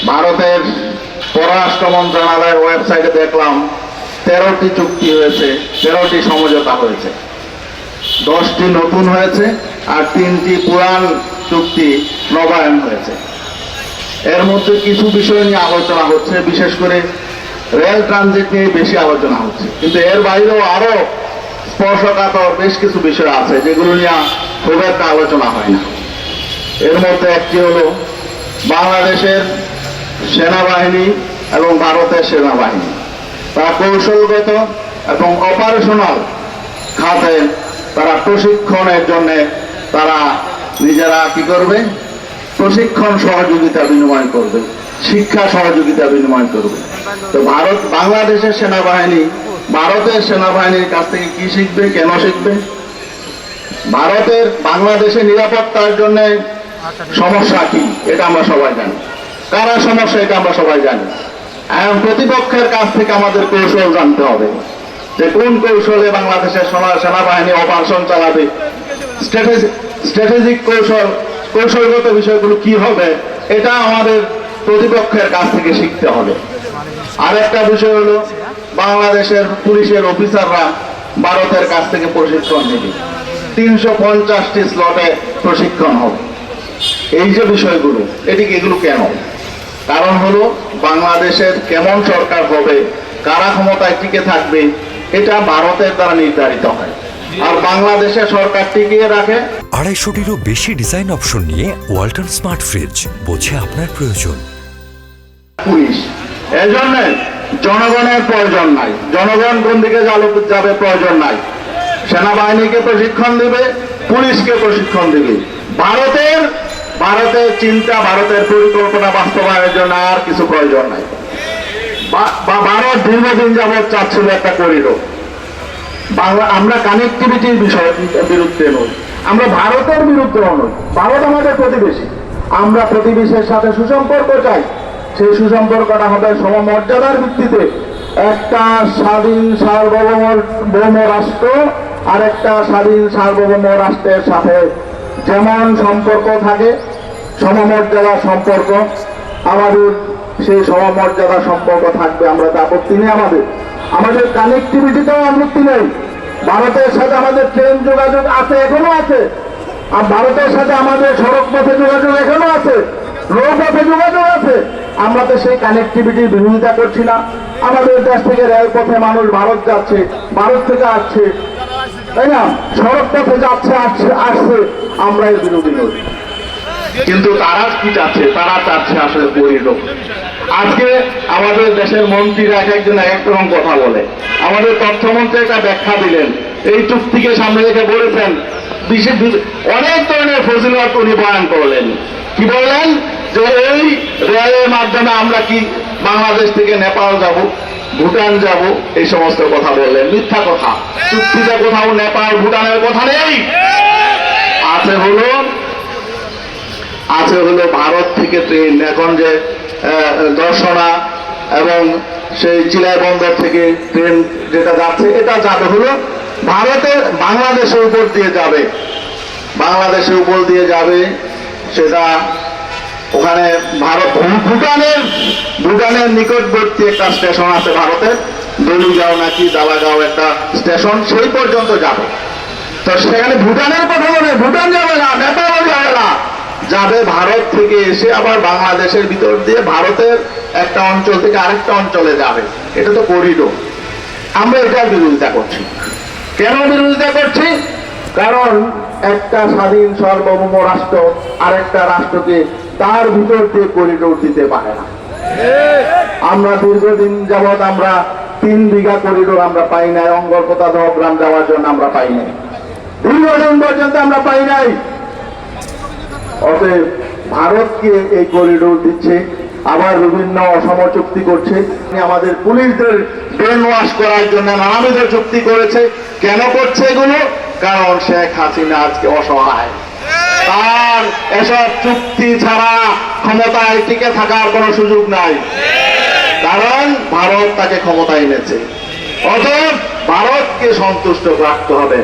ভারতের পররাষ্ট্র মন্ত্রণালয়ের ওয়েবসাইটে দেখলাম 13টি চুক্তি হয়েছে, 13টি সমঝোতা হয়েছে, 10টি নতুন হয়েছে আর 3টি পুরান চুক্তি নবায়ন হয়েছে। এর মধ্যে কিছু বিষয় নিয়ে আলোচনা হচ্ছে, বিশেষ করে রেল ট্রানজিট নিয়ে বেশি আলোচনা হচ্ছে, কিন্তু এর বাইরেও আরো স্পর্শকাতর বেশ কিছু বিষয় আছে যেগুলো নিয়ে খুব একটা আলোচনা হয় না। এর মধ্যে একটি হলো বাংলাদেশের সেনাবাহিনী এবং ভারতের সেনাবাহিনী, তারা কৌশলগত এবং অপারেশনাল খাতে তারা প্রশিক্ষণের জন্য তারা নিজেরা কি করবে, প্রশিক্ষণ সহযোগিতা বিনিময় করবে, শিক্ষা সহযোগিতা বিনিময় করবে। তো বাংলাদেশের সেনাবাহিনী ভারতের সেনাবাহিনীর কাছ থেকে কি শিখবে, কেন শিখবে? ভারতের বাংলাদেশের নিরাপত্তার জন্য সমস্যা কি এটা আমরা সবাই জানি, কারা সমস্যা এটা আমরা সবাই জানি। এখন প্রতিপক্ষের কাছ থেকে আমাদের কৌশল জানতে হবে যে কোন কৌশলে বাংলাদেশের সেনাবাহিনী অপারেশন চালাবে, স্ট্র্যাটেজিক কৌশলগত বিষয়গুলো কি হবে, এটা আমাদের প্রতিপক্ষের কাছ থেকে শিখতে হবে। আর একটা বিষয় হলো বাংলাদেশের পুলিশের অফিসাররা ভারতের কাছ থেকে প্রশিক্ষণ নেবে, 350টি স্লটে প্রশিক্ষণ হবে। এই যে বিষয়গুলো, এগুলো কেন? কারণ হলো বাংলাদেশের কেমন সরকার হবে, কারা ক্ষমতায় টিকে থাকবে, এটা ভারতের দ্বারা নির্ধারিত হয়। আর বাংলাদেশের সরকার টিকিয়ে রাখে 250টিরও বেশি ডিজাইন অপশন নিয়ে ওয়ালটন স্মার্ট ফ্রিজ, বোঝে আপনার প্রয়োজন। পুলিশ এজন্য জনগণের প্রয়োজন নাই, জনগণ কোন দিকে যাবে প্রয়োজন নাই। সেনাবাহিনীকে প্রশিক্ষণ দিবে, পুলিশকে প্রশিক্ষণ দিবে। ভারতের চিন্তা, ভারতের পরিকল্পনা বাস্তবায়নের জন্য আর কিছু প্রয়োজন নাই। ভারত দীর্ঘদিন যাবৎ চাচ্ছিল একটা করিডোর। আমরা কানেক্টিভিটির বিরুদ্ধে নই, আমরা ভারতের বিরুদ্ধে নই। ভারত আমাদের প্রতিবেশী, আমরা প্রতিবেশীর সাথে সুসম্পর্ক চাই। সেই সুসম্পর্কটা হবে সমমর্যাদার ভিত্তিতে। একটা স্বাধীন সার্বভৌম রাষ্ট্র আর একটা স্বাধীন সার্বভৌম রাষ্ট্রের সাথে যেমন সম্পর্ক থাকে, সমমর্যাদা সম্পর্ক, আমাদের সেই সমমর্যাদা সম্পর্ক থাকবে। আমরা তা আপত্তি নেই, আমাদের কানেক্টিভিটিতেও আপত্তি নেই। ভারতের সাথে আমাদের ট্রেন যোগাযোগ আছে, এখনো আছে। আর ভারতের সাথে আমাদের সড়ক পথে যোগাযোগ এখনো আছে, নৌপথে যোগাযোগ আছে। আমরা তো সেই কানেক্টিভিটির বিরোধিতা করছি না। আমাদের দেশ থেকে রেলপথে মানুষ ভারত যাচ্ছে, ভারত থেকে আসছে, তাই না? সড়ক পথে যাচ্ছে, আসছে, আমরা এর বিরোধী নই। কিন্তু তারা কি চাচ্ছে? তারা চাচ্ছে আসলে করিডোর। আজকে আমাদের দেশের মন্ত্রীরা এক একজন এক এক রকম কথা বলে। আমাদের তথ্যমন্ত্রী একটা ব্যাখ্যা দিলেন, এই চুক্তিকে সামনে রেখে বলেছেন অনেক ধরনের ফজিলত উনি বয়ান করলেন। কি বললেন? যে এই রেলের মাধ্যমে আমরা কি বাংলাদেশ থেকে নেপাল যাব, ভুটান যাব, এই সমস্ত কথা বললেন। মিথ্যা কথা। চুক্তিতে কোথাও নেপাল ভুটানের কথা নেই। আছে হলো ভারত থেকে ট্রেন, এখন যে দর্শনা এবং সেই চিলাই বন্দর থেকে ট্রেন যেটা যাচ্ছে, এটা যাবে হলো ভারতের বাংলাদেশের উপর দিয়ে যাবে, বাংলাদেশের উপর দিয়ে যাবে। সেটা ওখানে ভুটানের নিকটবর্তী একটা স্টেশন আছে ভারতের, দলিগাঁও নাকি দালাগাঁও একটা স্টেশন, সেই পর্যন্ত যাবে। তো সেখানে ভুটানের কথা বলে, ভুটান যাবে না, নেপালও যাবে না, যাবে ভারত থেকে এসে আবার বাংলাদেশের ভিতর দিয়ে ভারতের একটা অঞ্চল থেকে আরেকটা অঞ্চলে যাবে। এটা তো করিডোর। আমরা এটার বিরোধিতা করছি। কেন বিরোধিতা করছি? কারণ একটা স্বাধীন সার্বভৌম রাষ্ট্র আরেকটা রাষ্ট্রকে তার ভিতর দিয়ে করিডোর দিতে পারে না। আমরা দীর্ঘদিন যাবৎ আমরা 3 বিঘা করিডোর আমরা পাই নাই, অঙ্গরপোতা দহগ্রাম যাওয়ার জন্য আমরা পাই নাই, দীর্ঘদিন পর্যন্ত আমরা পাই নাই। অতএব ভারতকে এই করিডোর দিচ্ছে, আবার বিভিন্ন অসম চুক্তি করছে, আমাদের পুলিশদের ব্রেন ওয়াশ করার জন্য নানাবিধ চুক্তি করেছে। কেন করছে এগুলো? কারণ শেখ হাসিনা আজকে অসহায়, তার এসব চুক্তি ছাড়া ক্ষমতায় টিকে থাকার কোনো সুযোগ নাই, কারণ ভারত তাকে ক্ষমতায় এনেছে। অতএব ভারতকে সন্তুষ্ট রাখতে হবে।